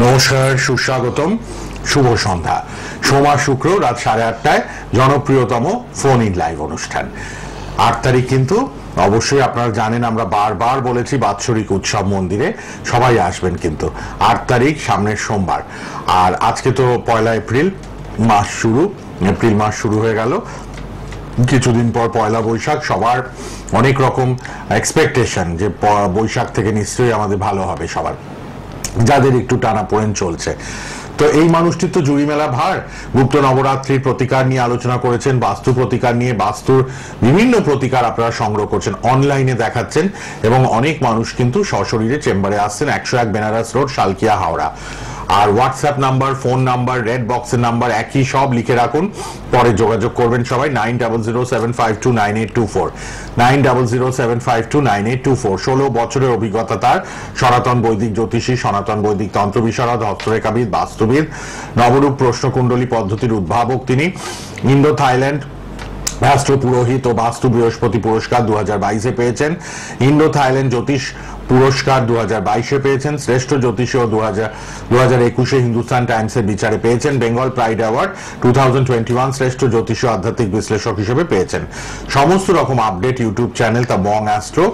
নমস্কার, সুস্বাগতম, শুভ সন্ধ্যা। সোমবার শুক্র রাত 8:30টায় জনপ্রিয়তম ফোন ইন লাইভ অনুষ্ঠান। 8 তারিখ কিন্তু অবশ্যই আপনারা জানেন, আমরা বারবার বলেছি বাৎসরিক উৎসব মন্দিরে সবাই আসবেন, কিন্তু 8 তারিখ সামনের সোমবার। আর আজকে তো 1 এপ্রিল মাস শুরু, এপ্রিল মাস শুরু হয়ে গেল। কিছুদিন পর পয়লা বৈশাখ, সবার অনেক রকম এক্সপেকটেশন যে বৈশাখ থেকে নিশ্চয়ই আমাদের ভালো হবে সবার, যাদের একটু টানাপোড়েন চলছে। তো এই মানুষটির তো জুড়ি মেলা ভার। গুপ্ত নবরাত্রির প্রতিকার নিয়ে আলোচনা করেছেন, বাস্তু প্রতিকার নিয়ে, বাস্তুর বিভিন্ন প্রতিকার আপনারা সংগ্রহ করছেন, অনলাইনে দেখাচ্ছেন, এবং অনেক মানুষ কিন্তু সশরীরে চেম্বারে আসছেন। 101 বেনারস রোড, শালকিয়া, হাওড়া। আর WhatsApp number, phone number, red বক্সের নাম্বার একই, সব লিখে রাখুন, পরে যোগাযোগ করবেন সবাই। 9007529824, 9007529824। 16 বছরের অভিজ্ঞতা তার। সনাতন বৈদিক জ্যোতিষী, সনাতন বৈদিক তন্ত্র বিশারদ, হস্তরেখাবিদ, বাস্তুবিদ, নবরূপ প্রশ্নকুণ্ডলী পদ্ধতির উদ্ভাবক তিনি। ইন্দো থাইল্যান্ড রাষ্ট্র পুরোহিত ও বাস্তু বৃহস্পতি পুরস্কার 2022-এ পেয়েছেন। ইন্দো থাইল্যান্ড জ্যোতিষ পুরস্কার 2022-এ পেয়েছেন। শ্রেষ্ঠ জ্যোতিষী ও 2021-এ হিন্দুস্তান টাইমসের বিচারে পেয়েছেন। বেঙ্গল প্রাইড অ্যাওয়ার্ড 2021 শ্রেষ্ঠ জ্যোতিষী আধ্যাত্মিক বিশ্লেষক হিসেবে পেয়েছেন। সমস্ত রকম আপডেট ইউটিউব চ্যানেল দ্য মং অ্যাস্ট্রো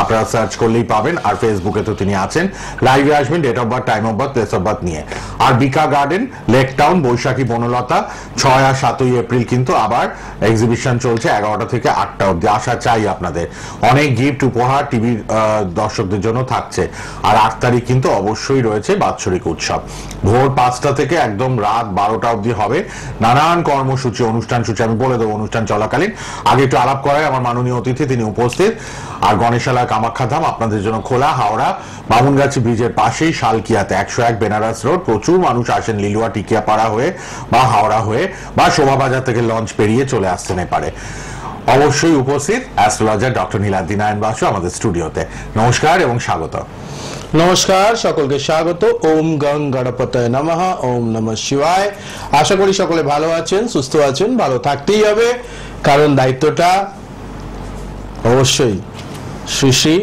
আপনারা সার্চ করলেই পাবেন। আর ফেসবুকে তো তিনি আছেন। লাইভে আসবেন date of birth, time of birth, place of birth নিয়ে। আর বিকা গার্ডেন, লেক টাউন, বৈশাখী বনলতা, 6 আর 7ই এপ্রিল কিন্তু আবার এক্সিবিশন চলছে 11টা থেকে 8টা অব্দি। আশা চাই আপনাদের। অনেক গিফট উপহার টিভির দর্শকদের জন্য থাকছে। আর 8 তারিখ কিন্তু অবশ্যই রয়েছে বাৎসরিক উৎসব। ভোর 5টা থেকে একদম রাত 12টা অব্দি হবে নানান কর্মসূচি, অনুষ্ঠান সূচি। আমি বলে দেবো অনুষ্ঠান চলাকালীন। আগে একটু আলাপ করায় আমার মাননীয় অতিথি, তিনি উপস্থিত। আর গণেশালা কামাখ্যাধাম আপনাদের জন্য খোলা। হাওড়া বামুনগাছি ব্রিজের পাশেই, শালকিয়াতে 101 বেনারস রোড। প্রচুর মানুষ আসেন লিলুয়া টিকিয়াপাড়া হয়ে বা হাওড়া হয়ে বা শোভাবাজার থেকে লঞ্চ পেরিয়ে চলে আসছেন এপারে। অবশ্যই উপস্থিত অ্যাস্ট্রোলজার ডক্টর নীলাদ্রি নারায়ণ বাসু আমাদের স্টুডিওতে। নমস্কার এবং স্বাগত। নমস্কার, সকলকে স্বাগত। ওম গং গণপতয়ে নমঃ, ওম নমঃ শিবায়। আশা করি সকলে ভালো আছেন, সুস্থ আছেন। ভালো থাকতেই হবে, কারণ দায়িত্বটা অবশ্যই শ্রী শ্রী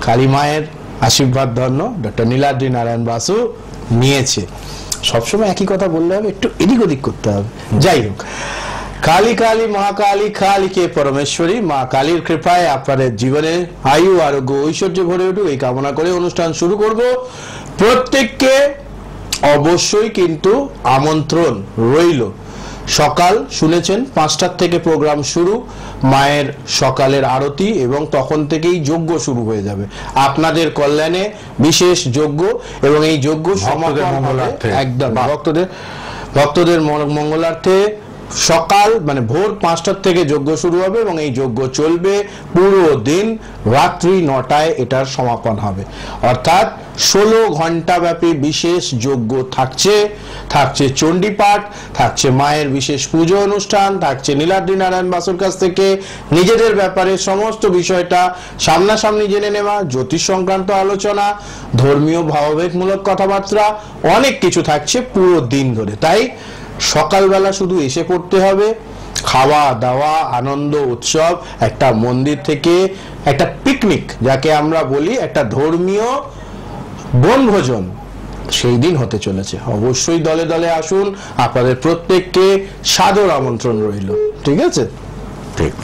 কালী মায়ের আশীর্বাদ ধন্য ডক্টর নীলাদ্রি নারায়ণ বাসু নিয়েছে। সবসময় একই কথা বললে হবে, একটু এদিক ওদিক করতে হবে। যাই হোক, কালী কালী মহাকালী, কালীকে পরমেশ্বরী মা কালীর কৃপায় আপনাদের জীবনে আয়ু, আরোগ্য, ঐশ্বর্য ভরে উঠুক, এই কামনা করে অনুষ্ঠান শুরু করব। প্রত্যেককে অবশ্যই কিন্তু আমন্ত্রণ রইল। সকাল শুনেছেন 5টার থেকে প্রোগ্রাম শুরু, মায়ের সকালের আরতি, এবং তখন থেকেই যজ্ঞ শুরু হয়ে যাবে আপনাদের কল্যাণে। বিশেষ যজ্ঞ, এবং এই যজ্ঞ একদম ভক্তদের মঙ্গলার্থে সকাল মানে ভোর 5টার থেকে যজ্ঞ শুরু হবে, এবং এই যজ্ঞ চলবে পুরো দিন। রাত্রি 9টায় এটার সমাপন হবে। অর্থাৎ 16 ঘন্টা ব্যাপী বিশেষ যজ্ঞ থাকছে। থাকছে চণ্ডীপাঠ, থাকছে মায়ের বিশেষ পুজো অনুষ্ঠান, থাকছে নীলাদ্রি নারায়ণ বাসুর কাছ থেকে নিজেদের ব্যাপারে সমস্ত বিষয়টা সামনাসামনি জেনে নেওয়া, জ্যোতিষ সংক্রান্ত আলোচনা, ধর্মীয় ভাবাবেগমূলক কথাবার্তা, অনেক কিছু থাকছে পুরো দিন ধরে। তাই সকালবেলা শুধু এসে পড়তে হবে। খাওয়া দাওয়া, আনন্দ উৎসব, একটা মন্দির থেকে একটা পিকনিক যাকে আমরা বলি, একটা ধর্মীয় বনভোজন সেই দিন হতে চলেছে। অবশ্যই দলে দলে আসুন, আপনাদের প্রত্যেককে সাদর আমন্ত্রণ রইল। ঠিক আছে? ঠিক।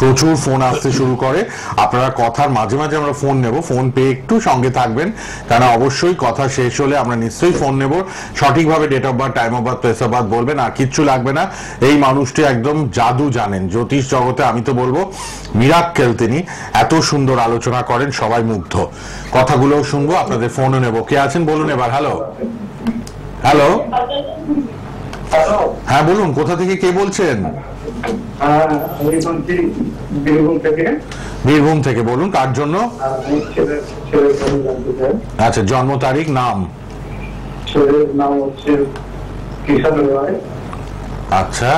প্রচুর ফোন আসতে শুরু করে। আপনারা কথার মাঝে মাঝে আমরা ফোন নেব, ফোন পেয়ে একটু সঙ্গে থাকবেন, কারণ অবশ্যই কথা শেষ হলে আমরা নিশ্চয়ই ফোন নেব। সঠিকভাবে date of birth, time of birth, place of birth বলবেন, আর কিচ্ছু লাগবে না। এই মানুষটি একদম জাদু জানেন জ্যোতিষ জগতে, আমি তো বলবো মিরাক্কেল তিনি। এত সুন্দর আলোচনা করেন, সবাই মুগ্ধ। কথাগুলোও শুনবো, আপনাদের ফোনও নেব। কে আছেন বলুন এবার। হ্যালো হ্যালো, হ্যাঁ বলুন, কোথা থেকে কে বলছেন? বীরভূম থেকে। বলুন, কার জন্য? আচ্ছা, জন্ম তারিখ, নাম? আচ্ছা,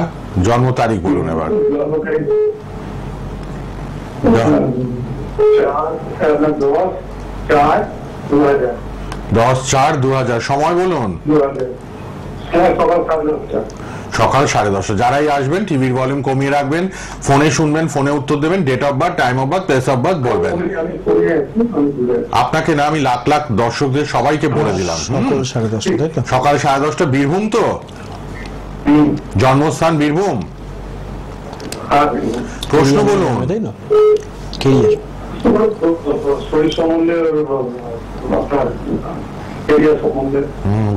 জন্ম তারিখ বলুন এবার। 10/4/2000। সময় বলুন। সকাল 10:30। যারাই আসবেন টিভির ভলিউম কমিয়ে রাখবেন, ফোনে শুনবেন, ফোনে উত্তর দেবেন, date of birth, time of birth, place of birth বলবেন। আপনাকে না, আমি লাখ লাখ দর্শকদের সবাইকে বলে দিলাম। সকাল 10:30, তাই তো? সকাল 10:30, বীরভূম তো? জন্মস্থান বীরভূম? প্রশ্ন বলুন। তাই না? কেরিয়ার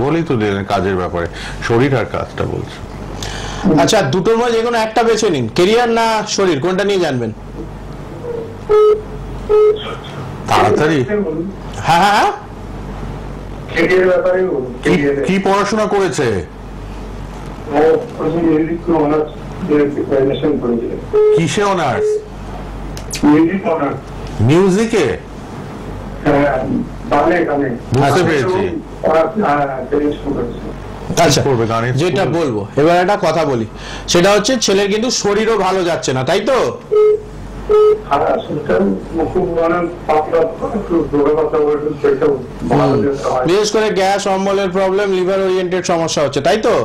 বলি তো দিলেন কাজের ব্যাপারে, শরীর আর কাজটা বলছে। আচ্ছা, দুটোর মধ্যে যে কোনো একটা বেছে নিন, কেরিয়ার না শরীর, কোনটা নিয়ে জানবেন? তাড়াতাড়ি। হ্যাঁ হ্যাঁ হ্যাঁ, কি পড়াশোনা করেছে? কিসে অনার্স? মিউজিকে? বুঝতে পেরেছি। আচ্ছা, করবে গানে? যেটা বলবো এবার একটা কথা বলি, সেটা হচ্ছে ছেলের কিন্তু শরীরও ভালো যাচ্ছে না, তাই তো? বিশেষ করে গ্যাস অম্বলের প্রবলেম, লিভার ওরিয়েন্টেড সমস্যা হচ্ছে, তাই তো?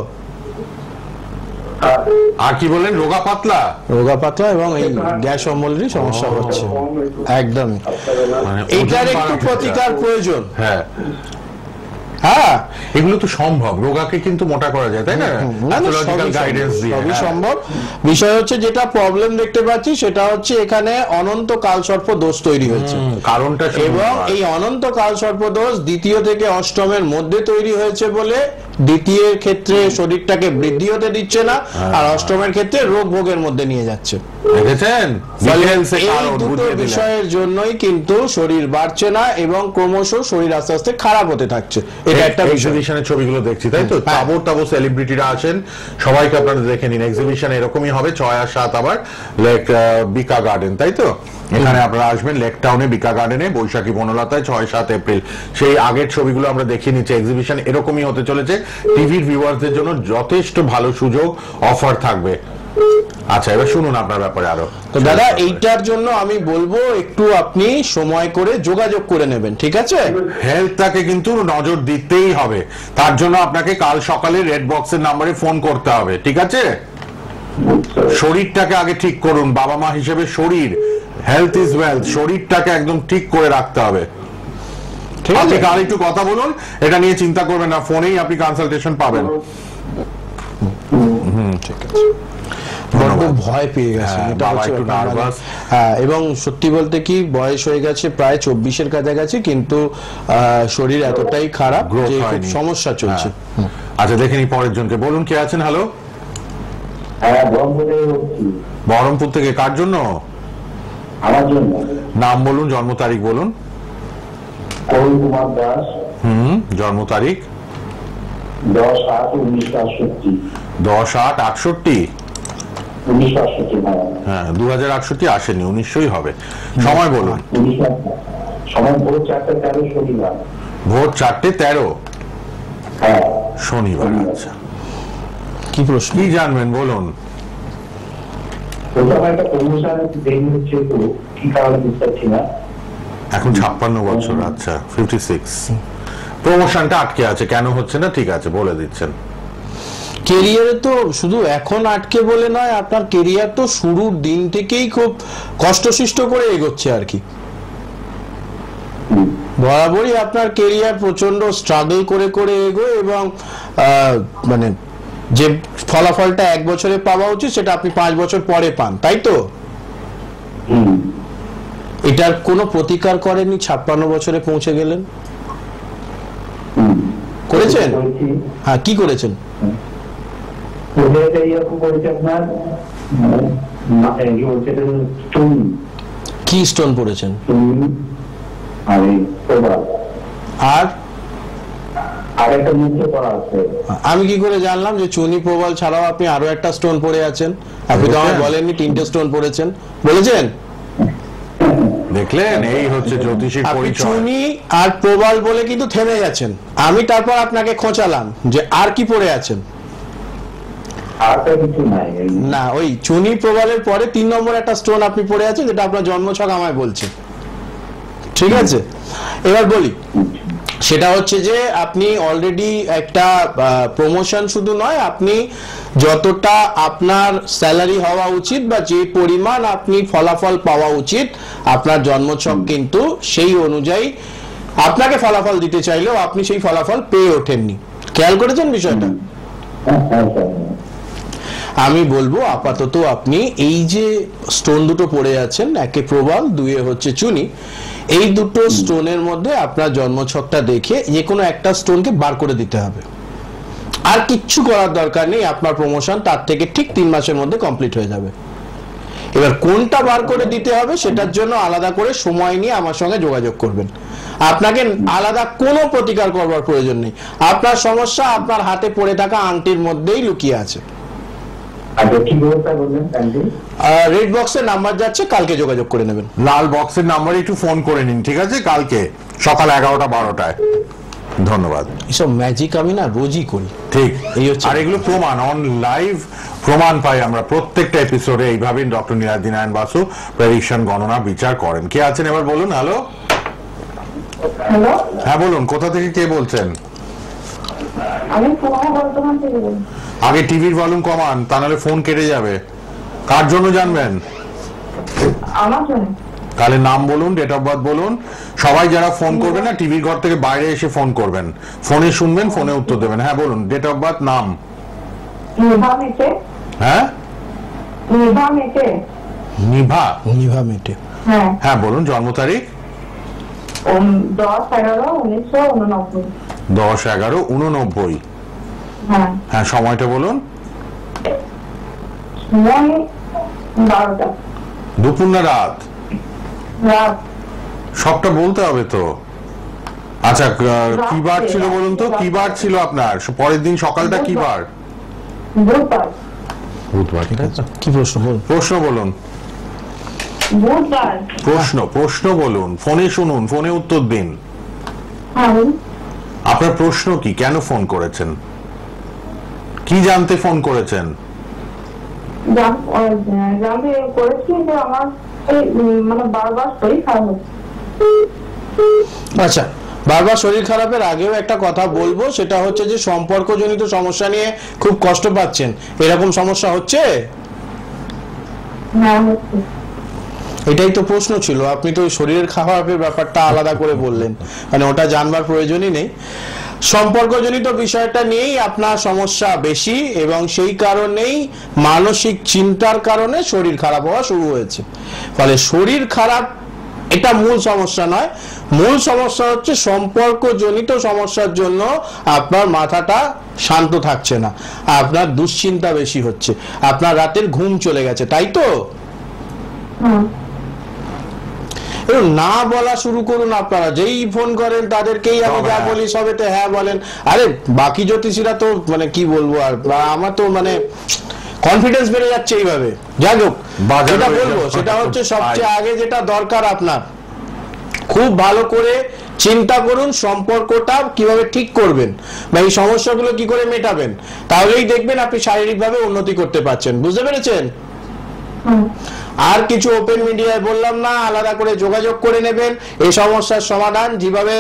আর কি বলেন? রোগা পাতলা? রোগা পাতলা এবং এই গ্যাস অম্বলেরই সমস্যা হচ্ছে, একদম। মানে এইটার ওজন একটু বাড়াতে প্রতিকার চায়। প্রয়োজন। হ্যাঁ, হ্যাঁ, এগুলো তো সম্ভব, রোগাকে কিন্তু মোটা করা যায়, তাই না? না, না, অ্যাস্ট্রোলজিক্যাল গাইডেন্স দিয়ে। সবই হ্যাঁ। সম্ভব। বিষয় হচ্ছে যেটা প্রবলেম দেখতে পাচ্ছি সেটা হচ্ছে এখানে অনন্ত কালসর্প দোষ তৈরি হয়েছে, কারণটা শুনুন এবং এবার। এই অনন্ত কালসর্প দোষ দ্বিতীয় থেকে অষ্টমের মধ্যে তৈরি হয়েছে বলে দ্বিতীয়ের ক্ষেত্রে শরীরটাকে বৃদ্ধি হতে দিচ্ছে না, আর অষ্টমের ক্ষেত্রে রোগ ভোগের মধ্যে নিয়ে যাচ্ছে। দেখেছেন? ফলে Details এ এই কারণ দুটো বুঝিয়ে দিলেন। বিষয়ের জন্যই কিন্তু শরীর বাড়ছে না এবং ক্রমশ শরীর আস্তে আস্তে খারাপ হতে থাকছে, এটা একটা বিষয়। এক্সিবিশনের ছবিগুলো দেখছি, তাই তো? হ্যাঁ। তাবর তাবর সেলিব্রিটিরা আসেন, সবাইকে আপনারা দেখে নিন। এক্সিবিশন এরকমই হবে 6 আর 7 আবার লেক বিকা গার্ডেন, তাই তো? এখানে আপনারা আসবেন লেক টাউনে বিকা গার্ডেনে, বৈশাখী বনলতায় 6-7 এপ্রিল। সেই আগের ছবিগুলো আমরা দেখিয়ে নিচ্ছি। এক্সিবিশন এরকমই হতে চলেছে। টিভির ভিউয়ারদের জন্য যথেষ্ট ভালো সুযোগ, অফার থাকবে। আচ্ছা, এবার শুনুন আপনার ব্যাপারে আরো। তো দাদা, এইটার জন্য আমি বলবো একটু আপনি সময় করে যোগাযোগ করে নেবেন, ঠিক আছে? হেলথটাকে কিন্তু নজর দিতেই হবে। তার জন্য আপনাকে কাল সকালে রেড বক্সের নাম্বারে ফোন করতে হবে, ঠিক আছে? শরীরটাকে আগে ঠিক করুন। বাবা মা হিসেবে শরীর, হেলথ ইজ ওয়েলথ, শরীরটাকে একদম ঠিক করে রাখতে হবে। ঠিক আপনি আছে, কাল একটু কথা বলুন, এটা নিয়ে চিন্তা করবেন না, ফোনেই আপনি কনসালটেশন পাবেন। ঠিক আছে। বড্ড ভয় পেয়ে গেছে, হ্যাঁ, এটা বাবা হচ্ছে একটু ব্যাপার। nervous। হ্যাঁ, এবং সত্যি বলতে কি বয়স হয়ে গেছে প্রায় 24-এর কাছাকাছি, কিন্তু শরীর এতটাই খারাপ Growth যে খুব হয়নি। সমস্যা চলছে। হ্যাঁ। আচ্ছা, দেখে নি পরের জনকে। বলুন, কে আছেন? হ্যালো, বহরমপুর থেকে। কার জন্য? আমার জন্য। নাম বলুন, জন্ম তারিখ বলুন। করুণ কুমার দাস। জন্ম তারিখ? 10/8/1968। 10/8/68। 1968, হ্যাঁ, 2068 আসেনি, 1900ই হবে। সময় বলুন। 1968। সময় ভোর 4:13 শনিবার। ভোর 4:13 হ্যাঁ, শনিবার। আচ্ছা, কি প্রশ্ন? কি জানবেন বলুন। প্রথমে একটা প্রমোশন দেরি হচ্ছে, তো কি কারণে বুঝতে পারছি না। এখন 56 বছর। আচ্ছা, 56। প্রমোশনটা আটকে আছে, কেন হচ্ছে না? ঠিক আছে, বলে দিচ্ছেন। কেরিয়ারে তো শুধু এখন আটকে বলে নয়, আপনার কেরিয়ার তো শুরুর দিন থেকেই খুব কষ্টসৃষ্ট করে এগোচ্ছে আর কি। বরাবরই আপনার কেরিয়ার প্রচন্ড স্ট্রাগল করে করে এগোয়, এবং মানে যে ফলাফলটা 1 বছরে পাওয়া উচিত সেটা আপনি 5 বছর পরে পান, তাই তো? এটার কোনো প্রতিকার করেননি, 56 বছরে পৌঁছে গেলেন। করেছেন? হ্যাঁ, কি করেছেন? কি স্টোন পড়েছেন? আর আমি কি করে জানলাম যে চুনি প্রবাল ছাড়াও আপনি আরো একটা স্টোন পড়ে আছেন? আপনি তো আমায় বলেননি 3টে স্টোন পড়েছেন, বলেছেন? দেখলেন, এই হচ্ছে জ্যোতিষীর আপনি পরিচয়। চুনি আর প্রবাল বলে কিন্তু থেমে গেছেন। আমি তারপর আপনাকে খোঁচালাম যে আর কি পড়ে আছেন। না, ওই চুনি প্রবালের পরে 3 নম্বর একটা স্টোন আপনি পড়ে আছেন, যেটা আপনার জন্মছক আমায় বলছে, ঠিক আছে? এবার বলি, সেটা হচ্ছে যে আপনি অলরেডি একটা প্রমোশন শুধু নয়, আপনি যতটা আপনার স্যালারি হওয়া উচিত বা যে পরিমাণ আপনি ফলাফল পাওয়া উচিত, আপনার জন্মছক কিন্তু সেই অনুযায়ী আপনাকে ফলাফল দিতে চাইলেও আপনি সেই ফলাফল পেয়ে ওঠেননি। খেয়াল করেছেন বিষয়টা? আমি বলবো আপাতত আপনি এই যে স্টোন দুটো পড়ে আছেন, একে প্রবাল, দুয়ে হচ্ছে চুনি, এই দুটো স্টোনের মধ্যে আপনার জন্মছকটা দেখে যে কোনো একটা স্টোনকে বার করে দিতে হবে। আর কিচ্ছু করার দরকার নেই, আপনার প্রমোশন তার থেকে ঠিক 3 মাসের মধ্যে কমপ্লিট হয়ে যাবে। এবার কোনটা বার করে দিতে হবে সেটার জন্য আলাদা করে সময় নিয়ে আমার সঙ্গে যোগাযোগ করবেন। আপনাকে আলাদা কোনো প্রতিকার করবার প্রয়োজন নেই। আপনার সমস্যা আপনার হাতে পড়ে থাকা আংটির মধ্যেই লুকিয়ে আছে। রেড বক্সের নাম্বার যাচ্ছে, কালকে যোগাযোগ করে নেবেন। লাল বক্সের নাম্বারে একটু ফোন করে নিন, ঠিক আছে? কালকে সকাল 11টা-12টায়। ধন্যবাদ। এসব ম্যাজিক আমি না রোজই করি, ঠিক এই হচ্ছে। আর এগুলো প্রমাণ, অন লাইভ প্রমাণ পাই আমরা প্রত্যেকটা এপিসোডে। এইভাবেই ডক্টর নীলাদ্রি নারায়ণ বাসু প্রেডিকশন, গণনা, বিচার করেন। কে আছেন এবার বলুন? হ্যালো। হ্যালো, হ্যাঁ বলুন, কোথা থেকে কে বলছেন? আমি পুরনো বর্ধমান থেকে বলছি। আগে টিভির ভলিউম কমান, তা নাহলে ফোন কেটে যাবে। কার জন্য জানবেন? আমার জন্য। তাহলে নাম বলুন, ডেট অফ বার্থ বলুন। সবাই যারা ফোন করবেন না, টিভির ঘর থেকে বাইরে এসে ফোন করবেন, ফোনে শুনবেন, ফোনে উত্তর দেবেন। হ্যাঁ বলুন, ডেট অফ বার্থ, নাম। নিভা মেটে। হ্যাঁ, নিভা মেটে। নিভা। নিভা মেটে। হ্যাঁ। হ্যাঁ বলুন, জন্ম তারিখ। 10/11/1989। 10/11/89। হ্যাঁ। হ্যাঁ, সময়টা বলুন। সময় 12টা। দুপুর না রাত? রাত। সবটা বলতে হবে তো। আচ্ছা, কি বার ছিল বলুন তো? কি বার ছিল আপনার? পরের দিন সকালটা কি বার? বুধবার। বুধবার। ঠিক আছে, কি প্রশ্ন বলুন? প্রশ্ন বলুন। বুধবার। প্রশ্ন বলুন, ফোনে শুনুন, ফোনে উত্তর দিন। হ্যাঁ। আপনার প্রশ্ন কি? কেন ফোন করেছেন? কি জানতে ফোন করেছেন? জানতে করেছি যে আমার মানে বারবার শরীর খারাপ হচ্ছে। আচ্ছা, বারবার শরীর খারাপের আগেও একটা কথা বলবো, সেটা হচ্ছে যে সম্পর্কজনিত সমস্যা নিয়ে খুব কষ্ট পাচ্ছেন, এরকম সমস্যা হচ্ছে? হ্যাঁ, হচ্ছে। এটাই তো প্রশ্ন ছিল, আপনি তো শরীরের খারাপের ব্যাপারটা আলাদা করে বললেন, মানে ওটা জানবার প্রয়োজনই নেই। সম্পর্কজনিত বিষয়টা নিয়েই আপনার সমস্যা বেশি, এবং সেই কারণেই মানসিক চিন্তার কারণে শরীর খারাপ হওয়া শুরু হয়েছে। ফলে শরীর খারাপ এটা মূল সমস্যা নয়, মূল সমস্যা হচ্ছে সম্পর্কজনিত সমস্যার জন্য আপনার মাথাটা শান্ত থাকছে না, আপনার দুশ্চিন্তা বেশি হচ্ছে, আপনার রাতের ঘুম চলে গেছে, তাই তো? না বলা শুরু করুন। আপনারা যেই ফোন করেন তাদেরকেই আমি যা বলি সবেতে হ্যাঁ বলেন। আরে বাকি জ্যোতিষীরা তো মানে কি বলবো, আর আমার তো মানে কনফিডেন্স বেড়ে যাচ্ছে এইভাবে। যাই হোক, যেটা বলবো সেটা হচ্ছে সবচেয়ে আগে যেটা দরকার, আপনার খুব ভালো করে চিন্তা করুন সম্পর্কটা কিভাবে ঠিক করবেন বা এই সমস্যাগুলো কি করে মেটাবেন, তাহলেই দেখবেন আপনি শারীরিকভাবে উন্নতি করতে পারছেন। বুঝতে পেরেছেন? আর কিছু ওপেন মিডিয়ায় বললাম না, আলাদা করে যোগাযোগ করে নেবেন। এই সমস্যার সমাধান যেভাবে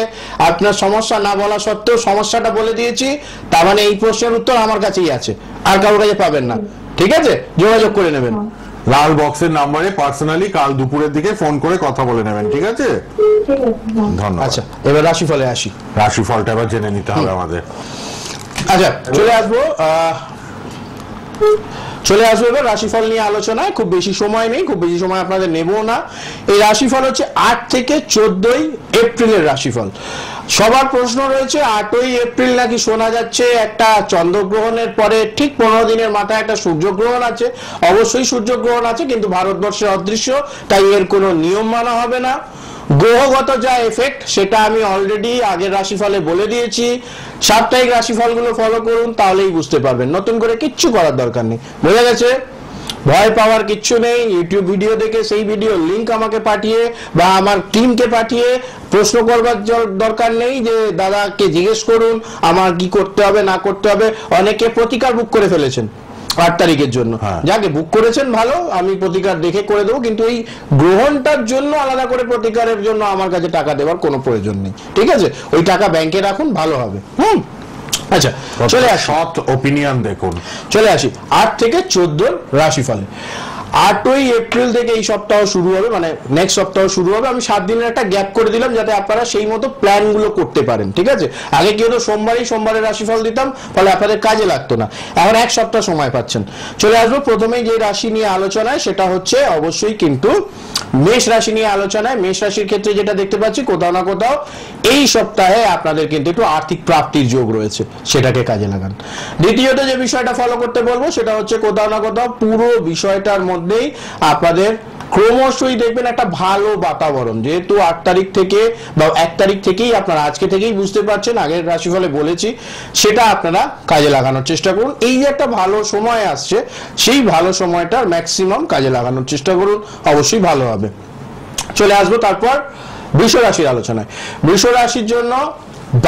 আপনার সমস্যা না বলা সত্ত্বেও সমস্যাটা বলে দিয়েছি, তার মানে এই প্রশ্নের উত্তর আমার কাছেই আছে, আর কারোর কাছে পাবেন না। ঠিক আছে, যোগাযোগ করে নেবেন। লাল বক্সের নাম্বারে পার্সোনালি কাল দুপুরের দিকে ফোন করে কথা বলে নেবেন, ঠিক আছে? ধন্যবাদ। আচ্ছা, এবার রাশিফলে আসি। রাশিফলটা এবার জেনে নিতে হবে আমাদের। আচ্ছা, চলে আসবো এবার রাশিফল নিয়ে আলোচনায়। খুব বেশি সময় নেই, খুব বেশি সময় আপনাদের নেব না। এই রাশিফল হচ্ছে 8 থেকে 14 এপ্রিলের রাশিফল। সবার প্রশ্ন রয়েছে 8ই এপ্রিল নাকি শোনা যাচ্ছে একটা চন্দ্রগ্রহণের পরে ঠিক 15 দিনের মাথায় একটা সূর্যগ্রহণ আছে। অবশ্যই সূর্যগ্রহণ আছে, কিন্তু ভারতবর্ষে অদৃশ্য, তাই এর কোনো নিয়ম মানা হবে না। গ্রহগত যা এফেক্ট সেটা আমি অলরেডি আগের রাশিফলে বলে দিয়েছি। সাপ্তাহিক রাশিফলগুলো ফলো করুন, তাহলেই বুঝতে পারবেন। নতুন করে কিচ্ছু করার দরকার নেই, বোঝা গেছে? ভয় পাওয়ার কিচ্ছু নেই। ইউটিউব ভিডিও দেখে সেই ভিডিও লিংক আমাকে পাঠিয়ে বা আমার টিমকে পাঠিয়ে প্রশ্ন করবার দরকার নেই যে দাদাকে জিজ্ঞেস করুন আমার কি করতে হবে না করতে হবে। অনেকে প্রতিকার বুক করে ফেলেছেন, 8 তারিখের জন্য যাকে বুক করেছেন ভালো, আমি প্রতিকার দেখে করে দেবো, কিন্তু এই গ্রহণটার জন্য আলাদা করে প্রতিকারের জন্য আমার কাছে টাকা দেওয়ার কোনো প্রয়োজন নেই, ঠিক আছে? ওই টাকা ব্যাংকে রাখুন, ভালো হবে। আচ্ছা, চলে আসি সৎ ওপিনিয়ন দেখুন। চলে আসি 8 থেকে 14 রাশিফলে। 8ই এপ্রিল থেকে এই সপ্তাহ শুরু হবে, মানে নেক্সট সপ্তাহ শুরু হবে। আমি 7 দিনের একটা গ্যাপ করে দিলাম যাতে আপনারা সেই মতো প্ল্যান গুলো করতে পারেন, ঠিক আছে? আগে কি হতো, সোমবারের রাশিফল দিতাম, ফলে আপনাদের কাজে লাগতো না। এখন এক সপ্তাহ সময় পাচ্ছেন। চলে আসবো প্রথমেই যে রাশি নিয়ে আলোচনায়, সেটা হচ্ছে অবশ্যই কিন্তু মেষ রাশি নিয়ে আলোচনায়। মেষ রাশির ক্ষেত্রে যেটা দেখতে পাচ্ছি, কোথাও না কোথাও এই সপ্তাহে আপনাদের কিন্তু একটু আর্থিক প্রাপ্তির যোগ রয়েছে, সেটাকে কাজে লাগান। দ্বিতীয়ত যে বিষয়টা ফলো করতে বলবো সেটা হচ্ছে কোথাও না কোথাও পুরো বিষয়টার মধ্যেই আপনাদের ক্রমশই দেখবেন একটা ভালো বাতাবরণ, যেহেতু 8 তারিখ থেকে বা 1 তারিখ থেকেই আপনারা আজকে থেকেই বুঝতে পারছেন, আগের রাশিফলে বলেছি, সেটা আপনারা কাজে লাগানোর চেষ্টা করুন। এই যে একটা ভালো সময় আসছে, সেই ভালো সময়টার ম্যাক্সিমাম কাজে লাগানোর চেষ্টা করুন, অবশ্যই ভালো হবে। চলে আসবো তারপর বৃষ রাশির আলোচনায়। বৃষ রাশির জন্য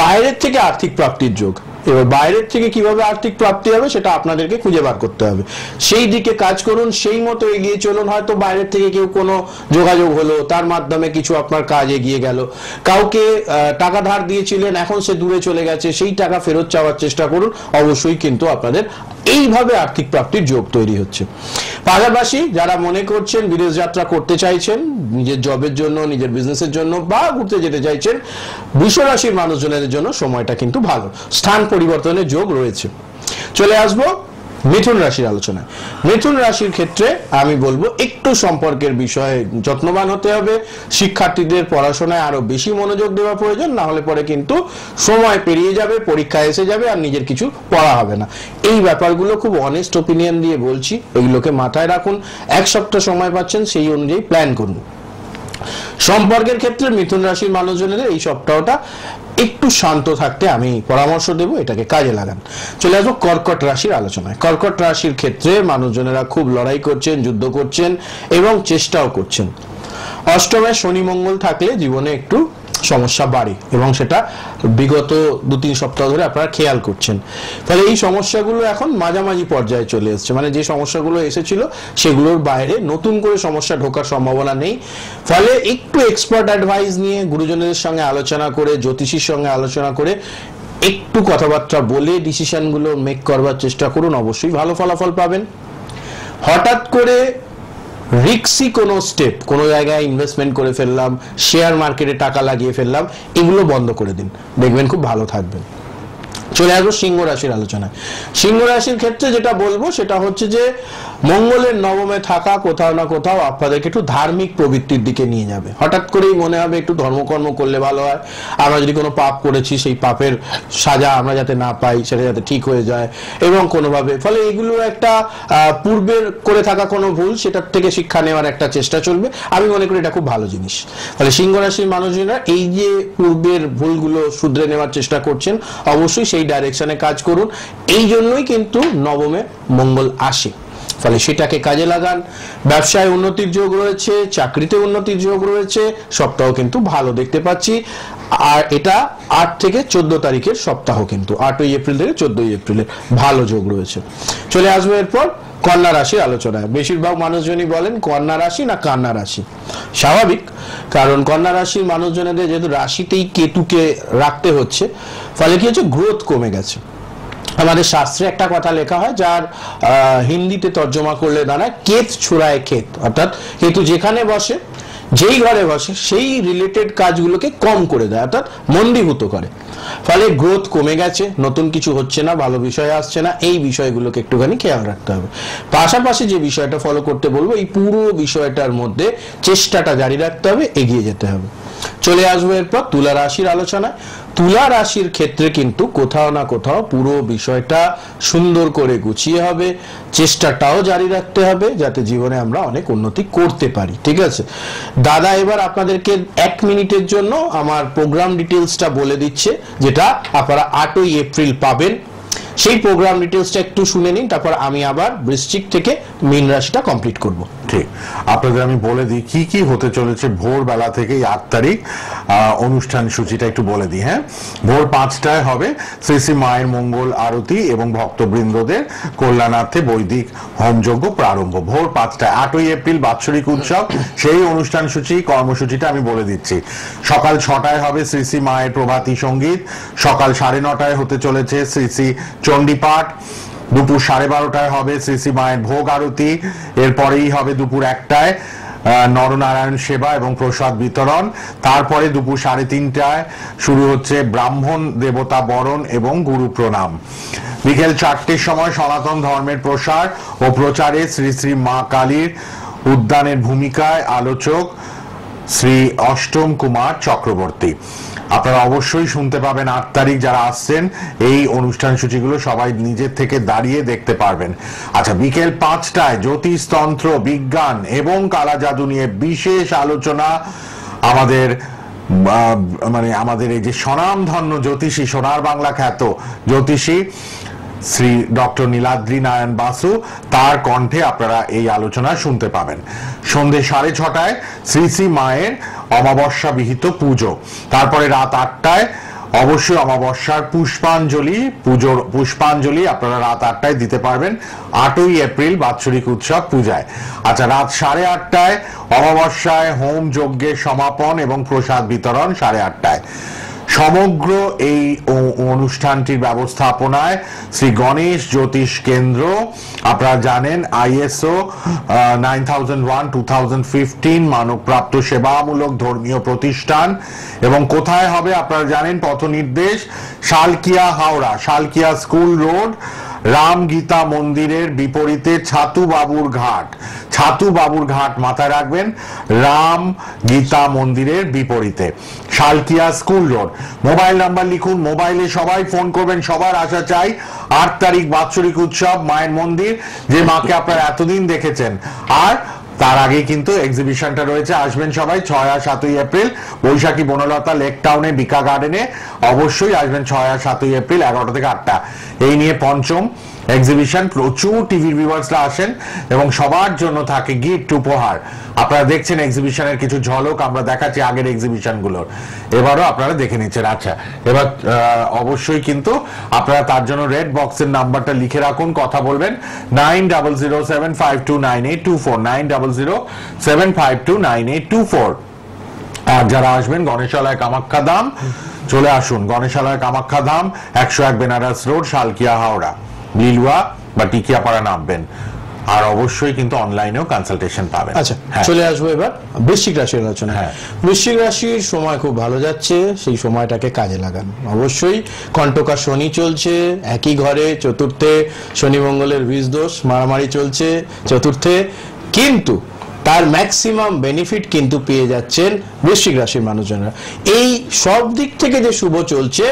বাইরের থেকে আর্থিক প্রাপ্তির যোগ। এবার বাইরের থেকে কিভাবে আর্থিক প্রাপ্তি হবে সেটা আপনাদেরকে খুঁজে বার করতে হবে, সেই দিকে কাজ করুন, সেই মতো এগিয়ে চলুন। হয়তো বাইরের থেকে কেউ কোনো যোগাযোগ হলো, তার মাধ্যমে কিছু আপনার কাজ এগিয়ে গেল, কাউকে টাকা ধার দিয়েছিলেন, এখন সে দূরে চলে গেছে, সেই টাকা ফেরত চাওয়ার চেষ্টা করুন, অবশ্যই কিন্তু আপনাদের এইভাবে আর্থিক প্রাপ্তির যোগ তৈরি হচ্ছে। পাশাপাশি যারা মনে করছেন বিদেশ যাত্রা করতে চাইছেন, নিজের জবের জন্য, নিজের বিজনেসের জন্য বা ঘুরতে যেতে চাইছেন, বৃষ রাশির মানুষজনের জন্য সময়টা কিন্তু ভালো, স্থান পরিবর্তনের যোগ রয়েছে। চলে আসবো মিথুন রাশির আলোচনা। মিথুন রাশির ক্ষেত্রে আমি বলবো একটু সম্পর্কের বিষয়ে যত্নবান হতে হবে। শিক্ষার্থীদের পড়াশোনায় আরো বেশি মনোযোগ দেওয়া প্রয়োজন, না হলে পরে কিন্তু সময় পেরিয়ে যাবে, পরীক্ষা এসে যাবে, আর নিজের কিছু পড়া হবে না। এই ব্যাপারগুলো খুব অনেস্ট ওপিনিয়ন দিয়ে বলছি, এগুলোকে মাথায় রাখুন। এক সপ্তাহ সময় পাচ্ছেন, সেই অনুযায়ী প্ল্যান করুন। সম্পর্কের ক্ষেত্রে মিথুন রাশির মানুষজনের এই সপ্তাহটা একটু শান্ত থাকতে আমি পরামর্শ দেব, এটাকে কাজে লাগান। চলে আসবো কর্কট রাশির আলোচনায়। কর্কট রাশির ক্ষেত্রে মানুষজনেরা খুব লড়াই করছেন, যুদ্ধ করছেন এবং চেষ্টাও করছেন। অষ্টমে শনি মঙ্গল থাকলে জীবনে একটু সমস্যা বাড়ে, এবং সেটা বিগত 2-3 সপ্তাহ ধরে আপনারা খেয়াল করছেন। ফলে এই সমস্যাগুলো এখন মাঝামাঝি পর্যায়ে চলে এসছে, মানে যে সমস্যাগুলো এসেছিল সেগুলোর বাইরে নতুন করে সমস্যা ঢোকার সম্ভাবনা নেই। ফলে একটু এক্সপার্ট অ্যাডভাইস নিয়ে, গুরুজনদের সঙ্গে আলোচনা করে, জ্যোতিষীর সঙ্গে আলোচনা করে, একটু কথাবার্তা বলে ডিসিশনগুলো মেক করবার চেষ্টা করুন, অবশ্যই ভালো ফলাফল পাবেন। হঠাৎ করে রিস্কি কোনো স্টেপ, কোনো জায়গায় ইনভেস্টমেন্ট করে ফেললাম, শেয়ার মার্কেটে টাকা লাগিয়ে ফেললাম, এগুলো বন্ধ করে দিন, দেখবেন খুব ভালো থাকবেন। চলে আসবো সিংহ রাশির আলোচনায়। সিংহ রাশির ক্ষেত্রে যেটা বলবো সেটা হচ্ছে যে মঙ্গলের নবমে থাকা কোথাও না কোথাও আপনাদেরকে একটু ধার্মিক প্রবৃত্তির দিকে নিয়ে যাবে। হঠাৎ করেই মনে হবে একটু ধর্মকর্ম করলে ভালো হয়, আমরা যদি কোনো পাপ করেছি সেই পাপের সাজা আমরা যাতে না পাই, সেটা যাতে ঠিক হয়ে যায়, এবং কোনোভাবে ফলে এগুলো একটা পূর্বের করে থাকা কোনো ভুল, সেটার থেকে শিক্ষা নেওয়ার একটা চেষ্টা চলবে। আমি মনে করি এটা খুব ভালো জিনিস। ফলে সিংহ রাশির মানুষজনেরা এই যে পূর্বের ভুলগুলো শুধরে নেওয়ার চেষ্টা করছেন, অবশ্যই সেই ডাইরেকশনে কাজ করুন। এই জন্যই কিন্তু নবমে মঙ্গল আসে, ফলে সেটাকে কাজে লাগান। ব্যবসায় উন্নতির যোগ রয়েছে, চাকরিতে উন্নতির যোগ রয়েছে, সপ্তাহ কিন্তু ভালো দেখতে পাচ্ছি। আর এটা 8 থেকে 14 তারিখের সপ্তাহ, কিন্তু 8ই এপ্রিল থেকে 14ই এপ্রিলের ভালো যোগ রয়েছে। চলে আসবো এরপর কন্যা রাশির আলোচনায়। বেশিরভাগ মানুষজনই বলেন কন্যা রাশি না কান্না রাশি। স্বাভাবিক, কারণ কন্যা রাশির মানুষজনেদের যেহেতু রাশিতেই কেতুকে রাখতে হচ্ছে, ফলে কি হচ্ছে, গ্রোথ কমে গেছে। আমাদের শাস্ত্রে একটা কথা লেখা হয়, যার হিন্দিতে তর্জমা করলে দাঁড়ায় কেত ছুড়ায় ক্ষেত, অর্থাৎ কেতু যেখানে বসে, যেই ঘরে বসে, সেই রিলেটেড কাজগুলোকে কম করে দেয়, অর্থাৎ মন্দীভূত করে। ফলে গ্রোথ কমে গেছে, নতুন কিছু হচ্ছে না, ভালো বিষয় আসছে না, এই বিষয়গুলোকে একটুখানি খেয়াল রাখতে হবে। পাশাপাশি যে বিষয়টা ফলো করতে বলবো, এই পুরো বিষয়টার মধ্যে চেষ্টাটা জারি রাখতে হবে, এগিয়ে যেতে হবে। চলে আসবো এরপর তুলা রাশির আলোচনায়। তুলা রাশির ক্ষেত্রে কিন্তু কোথাও না কোথাও পুরো বিষয়টা সুন্দর করে গুছিয়ে হবে, চেষ্টাটাও জারি রাখতে হবে, যাতে জীবনে আমরা অনেক উন্নতি করতে পারি। ঠিক আছে দাদা, এবার আপনাদেরকে 1 মিনিটের জন্য আমার প্রোগ্রাম ডিটেলসটা বলে দিচ্ছে, যেটা আপনারা 8ই এপ্রিল পাবেন। সেই প্রোগ্রাম ডিটেলসটা একটু শুনে নিন, তারপর আমি আবার বৃশ্চিক থেকে মীন রাশিটা কমপ্লিট করব। ঠিক, আপনাদের আমি বলে দিই কি কি হতে চলেছে ভোরবেলা থেকে 8 তারিখ অনুষ্ঠান সূচিটা একটু বলে দিই। হ্যাঁ, ভোর 5টায় হবে শ্রী শ্রী মায়ের মঙ্গল আরতি এবং ভক্তবৃন্দদের কল্যাণার্থে বৈদিক হোমযজ্ঞ প্রারম্ভ। ভোর 5টায় 8ই এপ্রিল বাৎসরিক উৎসব, সেই অনুষ্ঠান সূচি কর্মসূচিটা আমি বলে দিচ্ছি। সকাল 6টায় হবে শ্রী শ্রী মায়ের প্রভাতী সঙ্গীত, সকাল 9:30টায় হতে চলেছে শ্রী শ্রী চণ্ডীপাঠ, দুপুর 12:30টায় হবে শ্রী শ্রী মায়ের ভোগ আরতি, এরপরেই হবে দুপুর 1টায় নরনারায়ণ সেবা এবং প্রসাদ বিতরণ, তারপরে দুপুর 3:30টায় শুরু হচ্ছে ব্রাহ্মণ দেবতা বরণ এবং গুরু প্রণাম। বিকেল 4টের সময় সনাতন ধর্মের প্রসার ও প্রচারে শ্রী শ্রী মা কালীর উদ্যানের ভূমিকায় আলোচক শ্রী অষ্টম কুমার চক্রবর্তী। আপনারা অবশ্যই শুনতে পাবেন 8 তারিখ যারা আসছেন, এই অনুষ্ঠান সূচিগুলো সবাই নিজের থেকে দাঁড়িয়ে দেখতে পারবেন। আচ্ছা, বিকেল 5টায় জ্যোতিষতন্ত্র, বিজ্ঞান এবং কালা জাদু নিয়ে বিশেষ আলোচনা। আমাদের এই যে স্বনামধন্য জ্যোতিষী, সোনার বাংলা খ্যাত জ্যোতিষী শ্রী ডক্টর নীলাদ্রি নারায়ণ বাসু, তার কণ্ঠে আপনারা এই আলোচনা শুনতে পাবেন। সন্ধ্যে 6:30টায় শ্রী শ্রী মায়ের অমাবস্যা বিহিত পুজো, তারপরে রাত 8টায় অবশ্যই অমাবস্যার পুষ্পাঞ্জলি আপনারা রাত 8টায় দিতে পারবেন 8ই এপ্রিল বাৎসরিক উৎসব পূজায়। আচ্ছা, রাত 8:30টায় অমাবস্যায় হোম যজ্ঞের সমাপন এবং প্রসাদ বিতরণ 8:30টায়। সমগ্র এই অনুষ্ঠানটির ব্যবস্থাপনায় শ্রী গণেশ জ্যোতিষ কেন্দ্র, আপনারা জানেন ISO 9001/2015 মানকপ্রাপ্ত সেবামূলক ধর্মীয় প্রতিষ্ঠান। এবং কোথায় হবে আপনারা জানেন, পথ নির্দেশ শালকিয়া হাওড়া, শালকিয়া স্কুল রোড, রাম গীতা মন্দিরের বিপরীতে ছাতু বাবুর ঘাট মাথায় রাখবেন, রাম গীতা মন্দিরের বিপরীতে Salkia school road. Mobile number লিখুন, মোবাইলে সবাই ফোন করবেন, সবার আশা চাই। 8 তারিখ বাৎসরিক উৎসব, মায়ের মন্দির, যে মাকে আপনারা এতদিন দেখেছেন। আর তার আগে কিন্তু এক্সিবিশনটা রয়েছে, আসবেন সবাই 6 আর 7ই এপ্রিল বৈশাখী বনলতা লেক টাউনে বিকা গার্ডেনে। অবশ্যই আসবেন 6 আর 7ই এপ্রিল 11টা থেকে 8টা। এই নিয়ে পঞ্চম এক্সিবিশন, প্রচুর টিভি ভিউয়ার্সরা আসেন এবং সবার জন্য থাকে গিফট উপহার। আপনারা দেখছেন এক্সিবিশনের কিছু ঝলক আমরা দেখাচ্ছি আগের এক্সিবিশনগুলোর, এবারও আপনারা দেখে নিচ্ছেন। আচ্ছা, এবার অবশ্যই কিন্তু আপনারা তার জন্য রেড বক্সের নাম্বারটা লিখে রাখুন, কথা বলবেন 9007529824, 9007529824। আর যারা আসবেন গণেশালয় কামাখ্যা ধাম, চলে আসুন গণেশালয় কামাখ্যা ধাম, 101 বেনারস রোড, শালকিয়া হাওড়া, লিলুয়া বা টিকিয়াপাড়া নামবেন। আর অবশ্যই কিন্তু অনলাইনেও কনসালটেশন পাবেন। আচ্ছা, চলে আসবো এবার বৃশ্চিক রাশির আলোচনা। বৃশ্চিক রাশির সময় খুব ভালো যাচ্ছে, সেই সময়টাকে কাজে লাগান। অবশ্যই কণ্টকা শনি চলছে একই ঘরে, চতুর্থে শনি মঙ্গলের বীজ দোষ, মারামারি চলছে চতুর্থে, কিন্তু তার ম্যাক্সিমাম বেনিফিট কিন্তু পেয়ে যাচ্ছেন বৃশ্চিক রাশির মানুষজনরা। এই সব দিক থেকে যে শুভ চলছে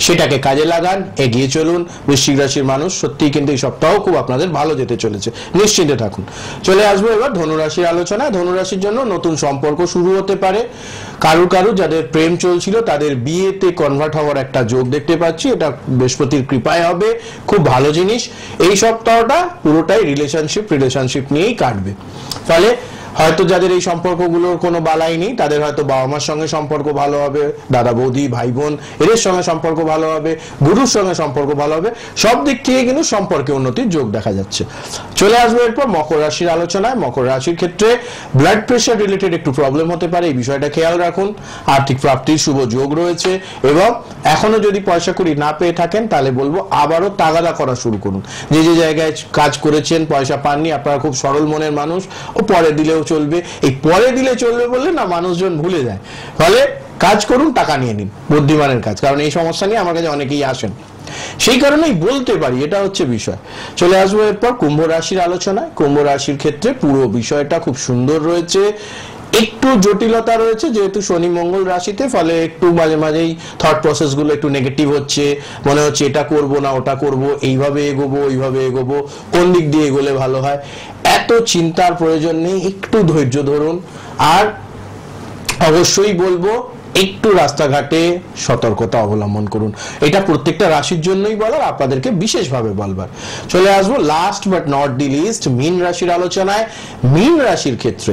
সেটাকে কাজে লাগান, এগিয়ে চলুন বৃশ্চিক রাশির মানুষ। সত্যিই কিন্তু এই সপ্তাহ খুব আপনাদের ভালো যেতে চলেছে, নিশ্চিন্তে থাকুন। চলে আসবো এবার ধনুরাশির আলোচনায়। ধনুরাশির জন্য নতুন সম্পর্ক শুরু হতে পারে। কারু যাদের প্রেম চলছিল তাদের বিয়েতে কনভার্ট হওয়ার একটা যোগ দেখতে পাচ্ছি, এটা বৃহস্পতির কৃপায় হবে, খুব ভালো জিনিস। এই সপ্তাহটা পুরোটাই রিলেশনশিপ নিয়েই কাটবে। ফলে হয়তো যাদের এই সম্পর্কগুলোর কোনো বালাই নেই তাদের হয়তো বাবা মার সঙ্গে সম্পর্ক ভালো হবে, দাদা বৌদি ভাই বোন এদের সঙ্গে সম্পর্ক ভালো হবে, গুরুর সঙ্গে সম্পর্ক ভালো হবে, সব দিক থেকে কিন্তু সম্পর্কে উন্নতির যোগ দেখা যাচ্ছে। চলে আসবে এরপর মকর রাশির আলোচনায়। মকর রাশির ক্ষেত্রে ব্লাড প্রেশার রিলেটেড একটু প্রবলেম হতে পারে, এই বিষয়টা খেয়াল রাখুন। আর্থিক প্রাপ্তির শুভ যোগ রয়েছে এবং এখনো যদি পয়সা কড়ি না পেয়ে থাকেন তাহলে বলবো আবারও তাগাদা করা শুরু করুন। যে জায়গায় কাজ করেছেন পয়সা পাননি, আপনারা খুব সরল মনের মানুষ, ও পরে দিলেও চলবে, এই পরে দিলে চলবে বললে না মানুষজন ভুলে যায়। ফলে কাজ করুন, টাকা নিয়ে নিন, বুদ্ধিমানের কাজ, কারণ এই সমস্যা নিয়ে আমার কাছে অনেকেই আসেন, সেই কারণেই বলতে পারি, এটা হচ্ছে বিষয়। চলে আসবো এরপর কুম্ভ রাশির আলোচনায়। কুম্ভ রাশির ক্ষেত্রে পুরো বিষয়টা খুব সুন্দর রয়েছে, একটু জটিলতা রয়েছে যেহেতু শনি মঙ্গল রাশিতে, ফলে একটু মাঝে মাঝেই থট প্রসেস গুলো একটু নেগেটিভ হচ্ছে, মনে হচ্ছে এটা করব না ওটা করব, এইভাবে এগোবো ওইভাবে এগোবো, কোন দিক দিয়ে এগোলে ভালো হয়। এত চিন্তার প্রয়োজন নেই, একটু ধৈর্য ধরুন। আর অবশ্যই বলবো একটু রাস্তাঘাটে সতর্কতা অবলম্বন করুন। এটা প্রত্যেকটা রাশির জন্যই বলার, আপনাদেরকে বিশেষভাবে বলবার। চলে আসবো last but not the least মীন রাশির আলোচনায়। মীন রাশির ক্ষেত্রে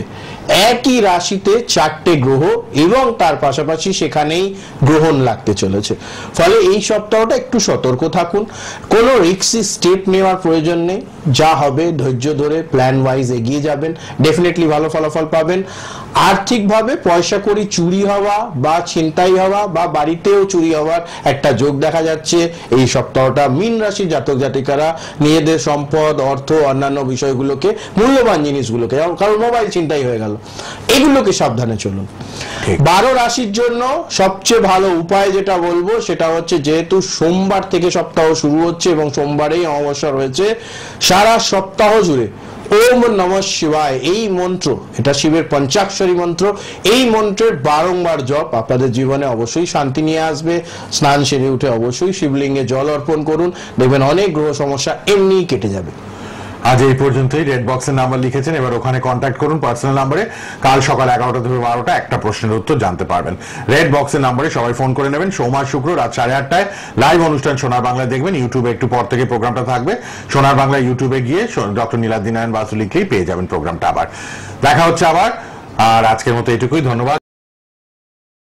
একই রাশিতে 4টে গ্রহ এবং তার পাশাপাশি সেখানেই গ্রহণ লাগতে চলেছে, ফলে এই সপ্তাহটা একটু সতর্ক থাকুন। কোনো রিস্কি স্টেপ নেওয়ার প্রয়োজন নেই, যা হবে ধৈর্য ধরে প্ল্যান ওয়াইজ এগিয়ে যাবেন, ডেফিনেটলি ভালো ফলাফল পাবেন। আর্থিকভাবে পয়সা কড়ি চুরি হওয়া বা ছিনতাই হওয়া বা বাড়িতেও চুরি হওয়ার একটা যোগ দেখা যাচ্ছে এই সপ্তাহটা। মীন রাশির জাতক জাতিকারা নিজেদের সম্পদ, অর্থ, অন্যান্য বিষয়গুলোকে, মূল্যবান জিনিসগুলোকে, কারণ মোবাইল ছিনতাই হয়ে গেল, এগুলোকে সাবধানে চলুন। 12 রাশির জন্য সবচেয়ে ভালো উপায় যেটা বলবো সেটা হচ্ছে, যেহেতু সোমবার থেকে সপ্তাহ শুরু হচ্ছে এবং সোমবারেই অমাবস্যা রয়েছে, সারা সপ্তাহ জুড়ে ওম নমঃ শিবায় এই মন্ত্র, এটা শিবের পঞ্চাক্ষরী মন্ত্র, এই মন্ত্রের বারংবার জপ আপনাদের জীবনে অবশ্যই শান্তি নিয়ে আসবে। স্নান সেরে উঠে অবশ্যই শিবলিঙ্গে জল অর্পণ করুন, দেখবেন অনেক গ্রহ সমস্যা এমনিই কেটে যাবে। আজ এই পর্যন্তই। রেড বক্সের নাম্বার লিখেছেন, এবার ওখানে কন্ট্যাক্ট করুন পার্সোনাল নাম্বারে। কাল সকাল 11টা থেকে 12টা একটা প্রশ্নের উত্তর জানতে পারবেন। রেড বক্সের নাম্বারে সবাই ফোন করে নেবেন। সোমবার শুক্র রাত 8:30টায় লাইভ অনুষ্ঠান সোনার বাংলা দেখবেন। ইউটিউবে একটু পর থেকে প্রোগ্রামটা থাকবে। সোনার বাংলা ইউটিউবে গিয়ে ডক্টর নীলাদ্রি নারায়ণ বাসু লিখলেই পেয়ে যাবেন প্রোগ্রামটা। আবার দেখা হচ্ছে আবার। আর আজকের মতো এটুকুই, ধন্যবাদ।